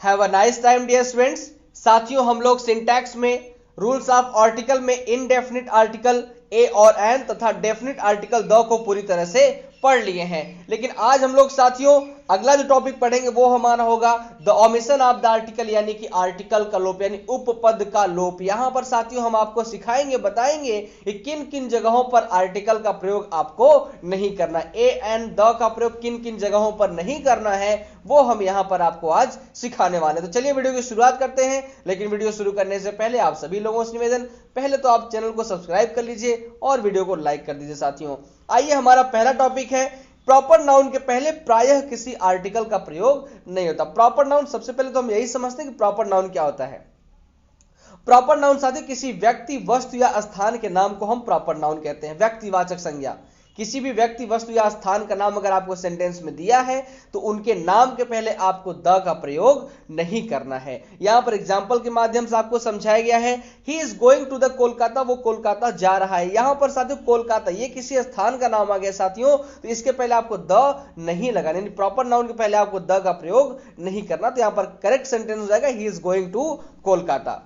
Have a nice time dear students. साथियों, हम लोग सिंटैक्स में रूल्स ऑफ आर्टिकल में इनडेफिनिट आर्टिकल ए और एन तथा डेफिनिट आर्टिकल द को पूरी तरह से पढ़ लिए हैं। लेकिन आज हम लोग साथियों अगला जो टॉपिक पढ़ेंगे वो हमारा होगा the omission of the article, यानी कि आर्टिकल का लोप यानी उपपद का लोप। यहां पर साथियों हम आपको सिखाएंगे, बताएंगे कि किन किन जगहों पर आर्टिकल का प्रयोग आपको नहीं करना, ए एन द का प्रयोग किन किन जगहों पर नहीं करना है वो हम यहां पर आपको आज सिखाने वाले हैं। तो चलिए वीडियो की शुरुआत करते हैं। लेकिन वीडियो शुरू करने से पहले आप सभी लोगों से निवेदन, पहले तो आप चैनल को सब्सक्राइब कर लीजिए और वीडियो को लाइक कर दीजिए। साथियों आइए, हमारा पहला टॉपिक है प्रॉपर नाउन के पहले प्रायः किसी आर्टिकल का प्रयोग नहीं होता। प्रॉपर नाउन, सबसे पहले तो हम यही समझते हैं कि प्रॉपर नाउन क्या होता है। प्रॉपर नाउन साथियों किसी व्यक्ति, वस्तु या स्थान के नाम को हम प्रॉपर नाउन कहते हैं। व्यक्तिवाचक संज्ञा, किसी भी व्यक्ति, वस्तु या स्थान का नाम अगर आपको सेंटेंस में दिया है तो उनके नाम के पहले आपको द का प्रयोग नहीं करना है। यहां पर एग्जांपल के माध्यम से आपको समझाया गया है he is going to the Kolkata, वो कोलकाता जा रहा है। यहां पर साथियों कोलकाता ये किसी स्थान का नाम आ गया साथियों, तो इसके पहले आपको द नहीं लगाना, यानी प्रॉपर नाउन के पहले आपको द का प्रयोग नहीं करना। तो यहां पर करेक्ट सेंटेंस हो जाएगा he is going to Kolkata.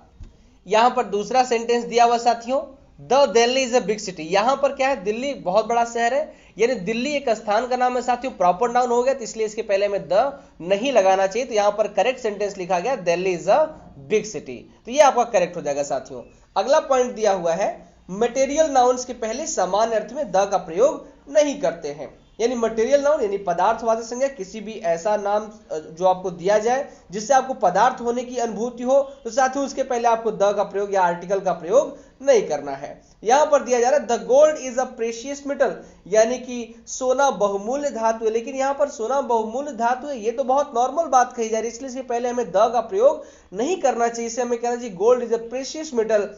यहां पर दूसरा सेंटेंस दिया हुआ साथियों, the Delhi is a big city. यहां पर क्या है, दिल्ली बहुत बड़ा शहर है, यानी दिल्ली एक स्थान का नाम है साथियों, प्रॉपर नाउन हो गया तो इसलिए इसके पहले में द नहीं लगाना चाहिए। तो यहां पर करेक्ट सेंटेंस लिखा गया Delhi is a big city, तो ये आपका करेक्ट हो जाएगा साथियों। अगला पॉइंट दिया हुआ है मटेरियल नाउन्स के पहले सामान्य अर्थ में द का प्रयोग नहीं करते हैं। यानी मटेरियल नाउन यानी पदार्थवाचक संज्ञा, किसी भी ऐसा नाम जो आपको दिया जाए जिससे आपको पदार्थ होने की अनुभूति हो, तो साथियों उसके पहले आपको द का प्रयोग या आर्टिकल का प्रयोग नहीं करना है। यहां पर दिया जा रहा है the gold is a precious metal, यानी कि सोना बहुमूल्य धातु है। लेकिन यहां पर सोना बहुमूल्य धातु है ये तो बहुत नॉर्मल बात कही जा रही है, इसलिए इसके पहले हमें द का प्रयोग नहीं करना चाहिए। इसे हमें कहना चाहिए gold is a precious metal.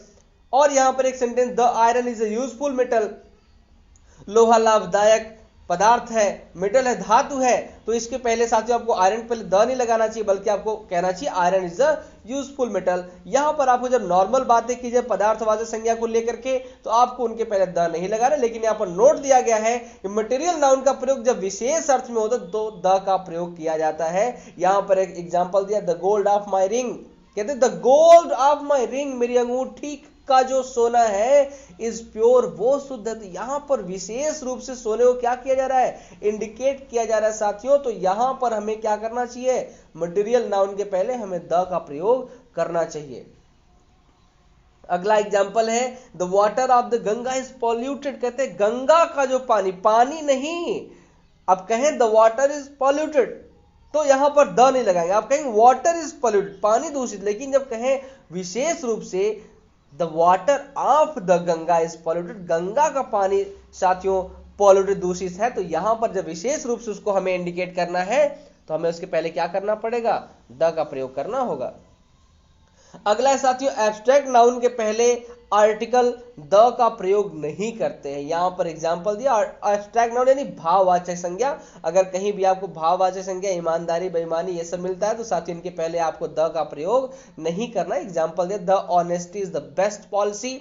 और यहां पर एक sentence the iron is a useful metal, लोहा लाभदायक पदार्थ है, मेटल है, धातु है, तो इसके पहले साथियों आपको आयरन पहले द नहीं लगाना चाहिए बल्कि आपको कहना चाहिए iron is a useful metal. यहां पर आपको जब नॉर्मल बातें की जाए पदार्थवाचक संज्ञा को लेकर के तो आपको उनके पहले द नहीं लगाना, लेकिन यहां पर नोट दिया गया है कि मटेरियल नाउन का प्रयोग जब विशेष अर्थ में होता तो द का प्रयोग किया जाता है। यहां पर एक एग्जांपल दिया the gold of my ring, कहते the gold of my ring, मेरी अंगूठी का जो सोना है इज प्योर, वो शुद्ध है। तो यहां पर विशेष रूप से सोने को क्या किया जा रहा है, इंडिकेट किया जा रहा है साथियों। तो यहां पर हमें क्या करना चाहिए, मटेरियल नाउन के पहले हमें द का प्रयोग करना चाहिए। अगला एग्जांपल है the water of the Ganga is polluted, कहते हैं गंगा का जो पानी, पानी नहीं, अब कहें द वाटर इज पॉल्यूटेड तो यहां पर द नहीं लगाएंगे, आप कहेंगे वाटर इज पॉल्यूटेड, पानी दूषित। लेकिन जब कहें विशेष रूप से the water of the Ganga is polluted, Ganga का पानी साथियों पॉल्यूटेड दूषित है, तो यहां पर जब विशेष रूप से उसको हमें इंडिकेट करना है तो हमें उसके पहले क्या करना पड़ेगा, द का प्रयोग करना होगा। अगला है साथियों एब्स्ट्रैक्ट नाउन के पहले आर्टिकल द का प्रयोग नहीं करते हैं। यहां पर एग्जांपल दिया एब्स्ट्रैक्ट नाउन यानी भाववाचक संज्ञा, अगर कहीं भी आपको भाववाचक संज्ञा ईमानदारी, बेईमानी ये सब मिलता है तो साथियों इनके पहले आपको द का प्रयोग नहीं करना। एग्जांपल दिया the honesty is the best policy,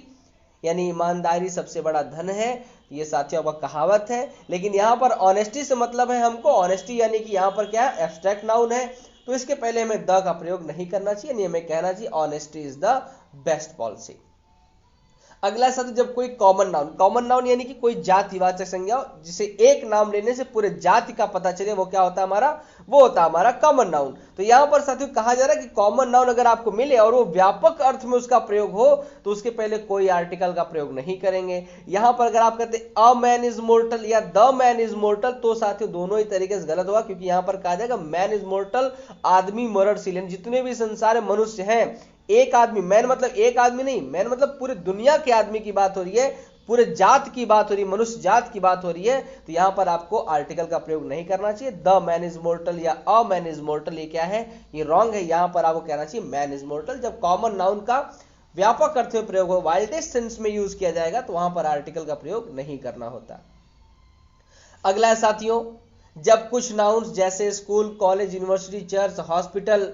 यानी ईमानदारी सबसे बड़ा धन है, ये साथियों आपका कहावत है। लेकिन यहां पर ऑनेस्टी से मतलब है हमको ऑनेस्टी, यानी कि यहां पर क्या है एब्स्ट्रैक्ट नाउन है तो इसके पहले हमें द का प्रयोग नहीं करना चाहिए, यानी हमें कहना चाहिए honesty is the best policy. अगला शब्द जब कोई कॉमन नाउन यानी कि कोई जातिवाचक संज्ञा जिसे एक नाम लेने से पूरे जाति का पता चले, वो क्या होता है हमारा, वो होता है हमारा कॉमन नाउन। तो यहां पर साथियों कहा जा रहा है कि कॉमन नाउन अगर आपको मिले और वो व्यापक अर्थ में उसका प्रयोग हो तो उसके पहले कोई आर्टिकल का प्रयोग नहीं करेंगे। यहां पर अगर आप कहते अ मैन इज मोर्टल या द मैन इज मोर्टल तो साथियों दोनों ही तरीके से गलत होगा, क्योंकि यहां पर कहा जाएगा मैन इज मोर्टल, आदमी मरणशील, जितने भी संसार में मनुष्य हैं, एक आदमी, मैन मतलब एक आदमी नहीं, मैन मतलब पूरी दुनिया के आदमी की बात हो रही है, पूरे जात की बात हो रही है, मनुष्य जात की बात हो रही है, तो यहां पर आपको आर्टिकल का प्रयोग नहीं करना चाहिए। द मैन इज मोर्टल या अ मैन इज मोर्टल ये क्या है, ये रॉन्ग है। यहां पर आपको कहना चाहिए मैन इज मोर्टल। जब कॉमन नाउन का व्यापक अर्थ में प्रयोग हो, वाइडेस्ट सेंस में यूज किया जाएगा तो वहां पर आर्टिकल का प्रयोग नहीं करना होता। अगला है साथियों जब कुछ नाउन्स जैसे school, college, university, church, hospital,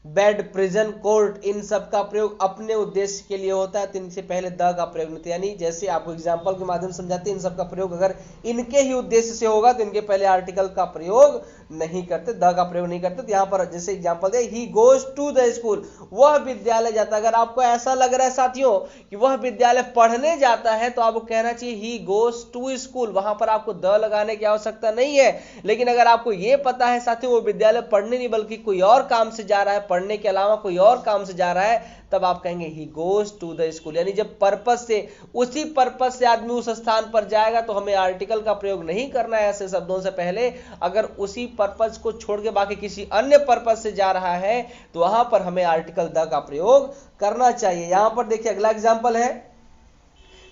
bed, prison, court, इन सब का प्रयोग अपने उद्देश्य के लिए होता है तो इनसे पहले द का प्रयोग नहीं, यानी जैसे आपको एग्जांपल के माध्यम से समझाते हैं इन सब का प्रयोग अगर इनके ही उद्देश्य से होगा तो इनके पहले आर्टिकल का प्रयोग नहीं करते, द का प्रयोग नहीं करते। तो यहां पर जैसे एग्जांपल दे, he goes to the school, वह विद्यालय जाता है। अगर आपको ऐसा लग रहा है साथियों कि वह विद्यालय पढ़ने जाता है तो आपको कहना चाहिए ही गोज टू स्कूल, वहां पर आपको द लगाने की आवश्यकता नहीं है। लेकिन अगर आपको यह पता है साथियों वो विद्यालय पढ़ने नहीं बल्कि कोई और काम से जा रहा है, पढ़ने के अलावा कोई और काम से जा रहा है, तब आप कहेंगे he goes to the school. यानी जब पर्पस से, उसी पर्पस से आदमी उस स्थान पर जाएगा तो हमें आर्टिकल का प्रयोग नहीं करना है ऐसे शब्दों से पहले। अगर उसी पर्पस को छोड़ के बाकी किसी अन्य पर्पस से जा रहा है तो वहां पर हमें आर्टिकल द का प्रयोग करना चाहिए। यहां पर देखिए अगला एग्जाम्पल है,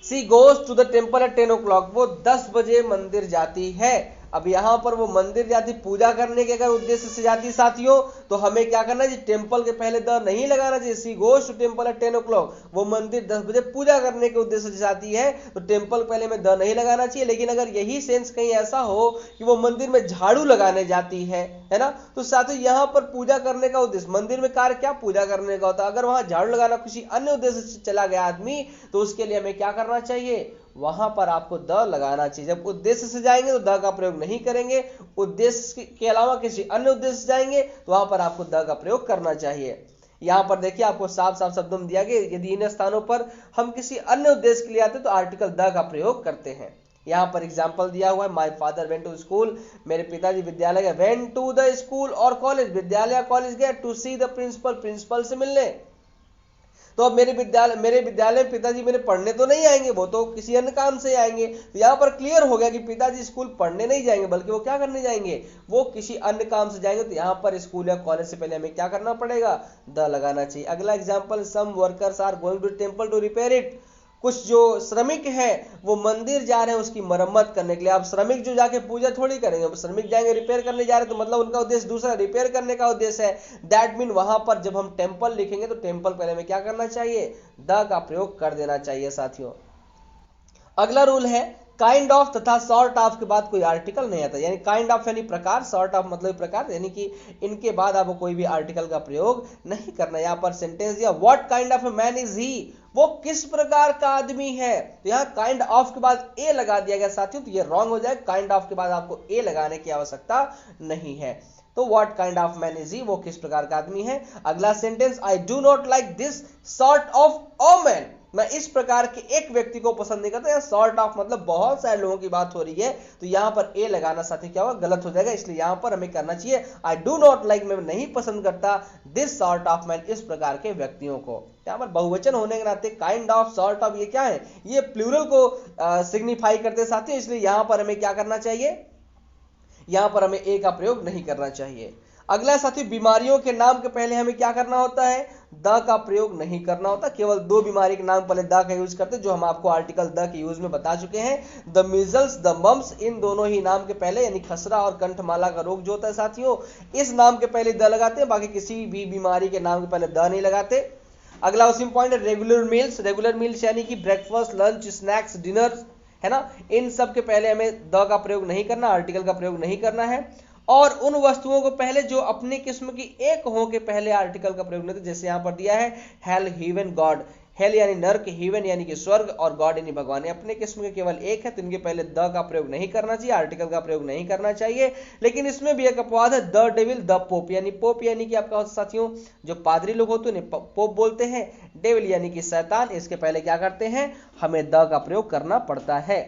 she goes to the temple at 10 o'clock, वो 10 बजे मंदिर जाती है। अब यहां पर वो मंदिर जाती पूजा करने के अगर उद्देश्य से जाती साथियों तो हमें क्या करना चाहिए, टेम्पल के पहले द नहीं लगाना चाहिए। She goes to temple at 10 o'clock, वो मंदिर 10 बजे पूजा करने के उद्देश्य से जाती है तो टेम्पल पहले में द नहीं लगाना चाहिए। लेकिन अगर यही सेंस कहीं ऐसा हो कि वो मंदिर में झाड़ू लगाने जाती है ना, तो साथियों यहां पर पूजा करने का उद्देश्य, मंदिर में कार्य क्या पूजा करने का होता है, अगर वहां झाड़ू लगाना किसी अन्य उद्देश्य से चला गया आदमी तो उसके लिए हमें क्या करना चाहिए, वहां पर आपको द लगाना चाहिए। जब उद्देश्य से जाएंगे तो द का प्रयोग नहीं करेंगे, उद्देश्य के अलावा किसी अन्य उद्देश्य से जाएंगे तो वहां पर आपको द का प्रयोग करना चाहिए। यहां पर देखिए आपको साफ साफ शब्दों में दिया गया, यदि इन स्थानों पर हम किसी अन्य उद्देश्य के लिए आते तो आर्टिकल द का प्रयोग करते हैं। यहां पर एग्जाम्पल दिया हुआ है, my father went to school, मेरे पिताजी विद्यालय गए, वेंट टू द स्कूल और कॉलेज, विद्यालय कॉलेज गए, to see the principal, principal से मिलने। तो अब मेरे विद्यालय में पिताजी मेरे पढ़ने तो नहीं आएंगे, वो तो किसी अन्य काम से आएंगे। तो यहाँ पर क्लियर हो गया कि पिताजी स्कूल पढ़ने नहीं जाएंगे बल्कि वो क्या करने जाएंगे, वो किसी अन्य काम से जाएंगे। तो यहाँ पर स्कूल या कॉलेज से पहले हमें क्या करना पड़ेगा, द लगाना चाहिए। अगला example, some workers are going to temple to repair it, कुछ जो श्रमिक है वो मंदिर जा रहे हैं उसकी मरम्मत करने के लिए। अब श्रमिक जो जाके पूजा थोड़ी करेंगे, श्रमिक जाएंगे रिपेयर करने जा रहे हैं तो मतलब उनका उद्देश्य दूसरा, रिपेयर करने का उद्देश्य है। दैट मीन वहां पर जब हम टेम्पल लिखेंगे तो टेम्पल पहले में क्या करना चाहिए, द का प्रयोग कर देना चाहिए साथियों। अगला रूल है, काइंड ऑफ तथा सॉर्ट ऑफ के बाद कोई आर्टिकल नहीं आता। यानी काइंड ऑफ यानी प्रकार, सॉर्ट ऑफ मतलब प्रकार, यानी कि इनके बाद आपको कोई भी आर्टिकल का प्रयोग नहीं करना। यहां पर सेंटेंस दिया, what kind of a man is he, वो किस प्रकार का आदमी है। तो यहाँ काइंड ऑफ के बाद ए लगा दिया गया साथियों, तो ये रॉन्ग हो जाए। काइंड ऑफ के बाद आपको ए लगाने की आवश्यकता नहीं है। तो what kind of man is he, वो किस प्रकार का आदमी है। अगला sentence, I do not like this sort of a man, मैं इस प्रकार के एक व्यक्ति को पसंद नहीं करता। सॉर्ट ऑफ मतलब बहुत सारे लोगों की बात हो रही है, तो यहां पर ए लगाना साथी क्या होगा, गलत हो जाएगा। इसलिए यहां पर हमें करना चाहिए, आई डू नॉट लाइक, मैं नहीं पसंद करता, दिस सॉर्ट ऑफ मैन, इस प्रकार के व्यक्तियों को। यहां पर बहुवचन होने के नाते काइंड ऑफ, सॉर्ट ऑफ, ये क्या है, ये प्लूरल को सिग्निफाई करते साथियों। इसलिए यहां पर हमें क्या करना चाहिए, यहां पर हमें ए का प्रयोग नहीं करना चाहिए। अगला साथी, बीमारियों के नाम के पहले हमें क्या करना होता है, द का प्रयोग नहीं करना होता। केवल दो बीमारी के नाम पहले द का यूज करते, जो हम आपको आर्टिकल द के यूज में बता चुके हैं। द मीजल्स, द मम्स, इन दोनों ही नाम के पहले, यानी खसरा और कंठमाला का रोग जो होता है साथियों, इस नाम के पहले द लगाते हैं, बाकी किसी भी बीमारी के नाम के पहले द नहीं लगाते। अगला उसी पॉइंट है, रेगुलर मील्स, रेगुलर मील्स यानी कि ब्रेकफास्ट, लंच, स्नैक्स, डिनर, है ना, इन सब के पहले हमें द का प्रयोग नहीं करना, आर्टिकल का प्रयोग नहीं करना है। और उन वस्तुओं को पहले जो अपनी किस्म की एक हो के पहले आर्टिकल का प्रयोग नहीं, जैसे यहां पर दिया है, हेल, हेवन, गॉड, हेल यानी नर्क, हेवन यानी कि स्वर्ग, और गॉड यानी भगवान, अपने किस्म के केवल एक है, तो इनके पहले द का प्रयोग नहीं करना चाहिए, आर्टिकल का प्रयोग नहीं करना चाहिए। लेकिन इसमें भी एक अपवाद है, द डेविल, द पोप, यानी पोप यानी कि आपका साथियों जो पादरी लोग होते हैं पोप बोलते हैं, डेविल यानी कि शैतान, इसके पहले क्या करते हैं, हमें द का प्रयोग करना पड़ता है।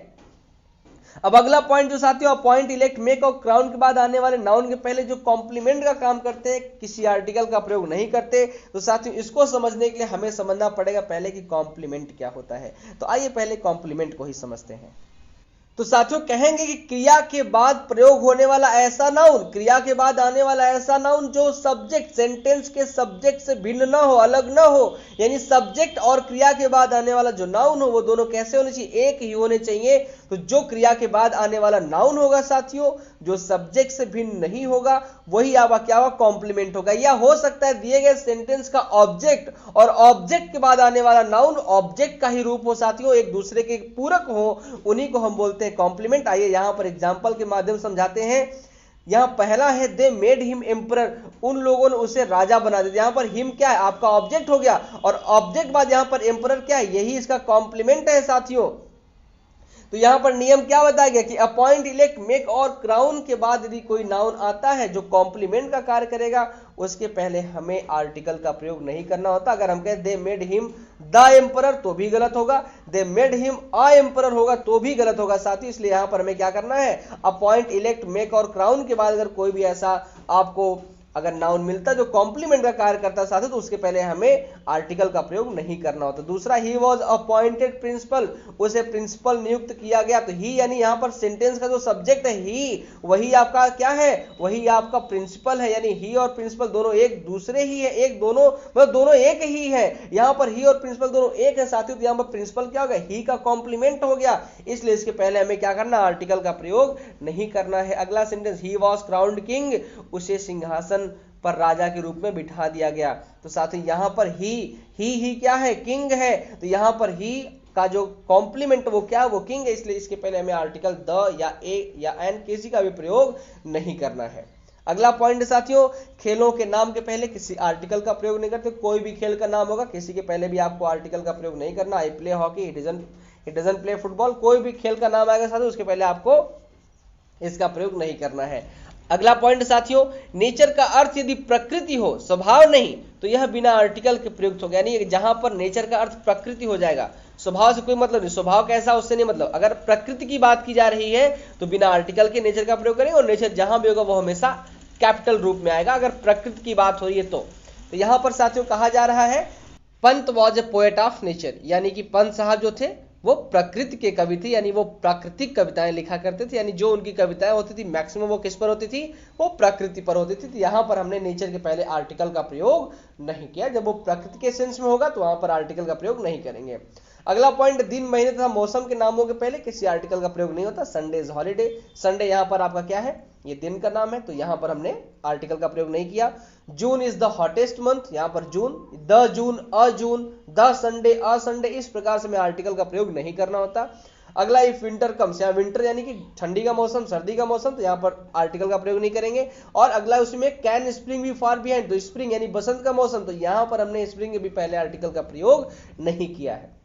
अब अगला पॉइंट जो साथियों, पॉइंट, इलेक्ट, मेक और क्राउन के बाद आने वाले नाउन के पहले जो कॉम्प्लीमेंट का काम करते हैं, किसी आर्टिकल का प्रयोग नहीं करते। तो साथियों इसको समझने के लिए हमें समझना पड़ेगा पहले कि कॉम्प्लीमेंट क्या होता है। तो आइए पहले कॉम्प्लीमेंट को ही समझते हैं। तो साथियों कहेंगे कि क्रिया के बाद प्रयोग होने वाला ऐसा नाउन, क्रिया के बाद आने वाला ऐसा नाउन जो सब्जेक्ट, सेंटेंस के सब्जेक्ट से भिन्न ना हो, अलग ना हो। यानी सब्जेक्ट और क्रिया के बाद आने वाला जो नाउन हो वो दोनों कैसे होने चाहिए, एक ही होने चाहिए। तो जो क्रिया के बाद आने वाला नाउन होगा साथियों, जो सब्जेक्ट से भिन्न नहीं होगा, वही आपका क्या होगा, कॉम्प्लीमेंट होगा। या हो सकता है दिए गए सेंटेंस का ऑब्जेक्ट और ऑब्जेक्ट के बाद आने वाला नाउन ऑब्जेक्ट का ही रूप हो साथियों, एक दूसरे के पूरक हो, उन्हीं को हम बोलते हैं कॉम्प्लीमेंट। आइए यहां पर एग्जांपल के माध्यम से समझाते हैं। यहां पहला है, दे मेड हिम एम्परर, उन लोगों ने उसे राजा बना दिया। यहां पर हिम क्या है, आपका ऑब्जेक्ट हो गया, और ऑब्जेक्ट बाद यहां पर एम्परर क्या है, यही इसका कॉम्प्लीमेंट है साथियों। तो यहां पर नियम क्या बताया गया कि अपॉइंट, इलेक्ट, मेक और क्राउन के बाद यदि कोई नाउन आता है जो कॉम्प्लीमेंट का कार्य करेगा, उसके पहले हमें आर्टिकल का प्रयोग नहीं करना होता। अगर हम कहें they made him the emperor तो भी गलत होगा, they made him a emperor होगा तो भी गलत होगा साथियों। इसलिए यहां पर हमें क्या करना है, अपॉइंट, इलेक्ट, मेक और क्राउन के बाद अगर कोई भी ऐसा आपको अगर नाउन मिलता जो कॉम्प्लीमेंट का कार्य करता है साथियों, तो उसके पहले हमें आर्टिकल का प्रयोग नहीं करना होता। दूसरा, ही वॉज अपॉइंटेड प्रिंसिपल, उसे प्रिंसिपल नियुक्त किया गया। तो ही यानी यहां पर सेंटेंस का जो सब्जेक्ट है ही, वही आपका क्या है, वही आपका प्रिंसिपल है। यानी ही और प्रिंसिपल दोनों एक दूसरे ही है, एक दोनों मतलब दोनों एक ही है। यहां पर ही और प्रिंसिपल दोनों एक है साथियों, तो यहां पर प्रिंसिपल क्या हो गया, ही का कॉम्प्लीमेंट हो गया। इसलिए इसके पहले हमें क्या करना, आर्टिकल का प्रयोग नहीं करना है। अगला sentence, he was crowned king, उसे सिंहासन पर राजा के रूप में बिठा दिया गया। तो साथियों यहां पर ही क्या है, किंग है। तो यहां पर ही का जो कॉम्प्लीमेंट वो क्या है, वो किंग है। इसलिए इसके पहले हमें आर्टिकल द या ए या एन किसी का भी प्रयोग नहीं करना है। अगला पॉइंट साथियों, खेलों के नाम के पहले किसी आर्टिकल का प्रयोग नहीं करते। कोई भी खेल का नाम होगा, किसी के पहले भी आपको आर्टिकल का प्रयोग नहीं करना। I play hockey, it doesn't play football, कोई भी खेल का नाम आएगा साथियों, उसके पहले आपको इसका प्रयोग नहीं करना है। अगला पॉइंट साथियों, नेचर का अर्थ यदि प्रकृति हो, स्वभाव नहीं, तो यह बिना आर्टिकल के प्रयुक्त हो गया। यानी जहां पर नेचर का अर्थ प्रकृति हो जाएगा, स्वभाव से कोई मतलब नहीं, स्वभाव कैसा उससे नहीं मतलब। अगर प्रकृति की बात की जा रही है तो बिना आर्टिकल के नेचर का प्रयोग करेंगे, और नेचर जहां भी होगा वो हमेशा कैपिटल रूप में आएगा अगर प्रकृति की बात हो रही है तो यहां पर साथियों कहा जा रहा है Pant was a poet of nature, यानी कि पंत साहब जो थे वो प्रकृति के कवि थे, यानी वो प्राकृतिक कविताएं लिखा करते थे। यानी जो उनकी कविताएं होती थी मैक्सिमम वो किस पर होती थी, वो प्रकृति पर होती थी। तो यहां पर हमने नेचर के पहले आर्टिकल का प्रयोग नहीं किया। जब वो प्रकृति के सेंस में होगा तो वहां पर आर्टिकल का प्रयोग नहीं करेंगे। अगला पॉइंट, दिन, महीने तथा मौसम के नामों के पहले किसी आर्टिकल का प्रयोग नहीं होता। संडे इज हॉलीडे, संडे यहां पर आपका क्या है, ये दिन का नाम है, तो यहां पर हमने आर्टिकल का प्रयोग नहीं किया। June is the hottest month, यहां पर June, the June, a June, the Sunday, a Sunday, इस प्रकार से हमें आर्टिकल का प्रयोग नहीं करना होता। अगला, इफ विंटर कम्स, यहाँ विंटर यानी कि ठंडी का मौसम, सर्दी का मौसम, तो यहाँ पर आर्टिकल का प्रयोग नहीं करेंगे। और अगला उसमें can spring be far behind, तो स्प्रिंग यानी बसंत का मौसम, तो यहां पर हमने स्प्रिंग के भी पहले आर्टिकल का प्रयोग नहीं किया है।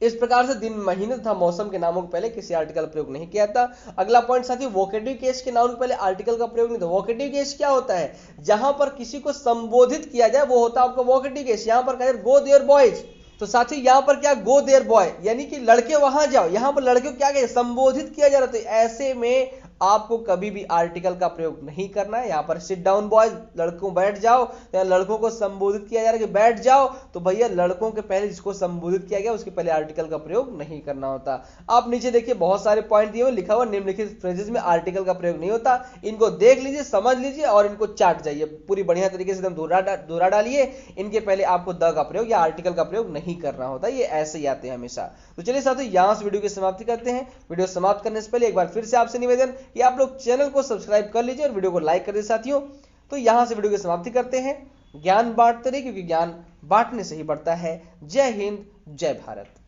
इस प्रकार से दिन, महीने तथा मौसम के नामों के पहले किसी आर्टिकल का प्रयोग नहीं किया था। अगला पॉइंट साथियों, वोकेटिव केस के नाउन के पहले आर्टिकल का प्रयोग नहीं था। वोकेटिव केस क्या होता है, जहां पर किसी को संबोधित किया जाए वो होता है आपका वोकेटिव केस। यहां पर कहा गो देयर बॉयज, तो साथियों यहां पर क्या, गो देयर बॉय यानी कि लड़के वहां जाओ। यहां पर लड़के को क्या कहे, संबोधित किया जा रहा है। तो ऐसे में आपको कभी भी आर्टिकल का प्रयोग नहीं करना है। यहां पर सिट डाउन बॉयज, लड़कों बैठ जाओ, तो लड़कों को संबोधित किया जा रहा है कि बैठ जाओ, तो भैया लड़कों के पहले जिसको संबोधित किया गया उसके पहले आर्टिकल का प्रयोग नहीं करना होता। आप नीचे देखिए बहुत सारे पॉइंट दिए हुए, लिखा हुआ निम्नलिखित फ्रेजेस में आर्टिकल का प्रयोग नहीं होता। इनको देख लीजिए, समझ लीजिए और इनको चाट जाइए पूरी बढ़िया तरीके से, एकदम दोहरा डालिए। इनके पहले आपको द का प्रयोग या आर्टिकल का प्रयोग नहीं करना होता, ये ऐसे ही आते हैं हमेशा। तो चलिए साथियों यहां से वीडियो की समाप्ति करते हैं। वीडियो समाप्त करने से पहले एक बार फिर से आपसे निवेदन कि आप लोग चैनल को सब्सक्राइब कर लीजिए और वीडियो को लाइक कर दीजिए साथियों। तो यहां से वीडियो की समाप्ति करते हैं। ज्ञान बांटते रहिए, क्योंकि ज्ञान बांटने से ही बढ़ता है। जय हिंद, जय भारत।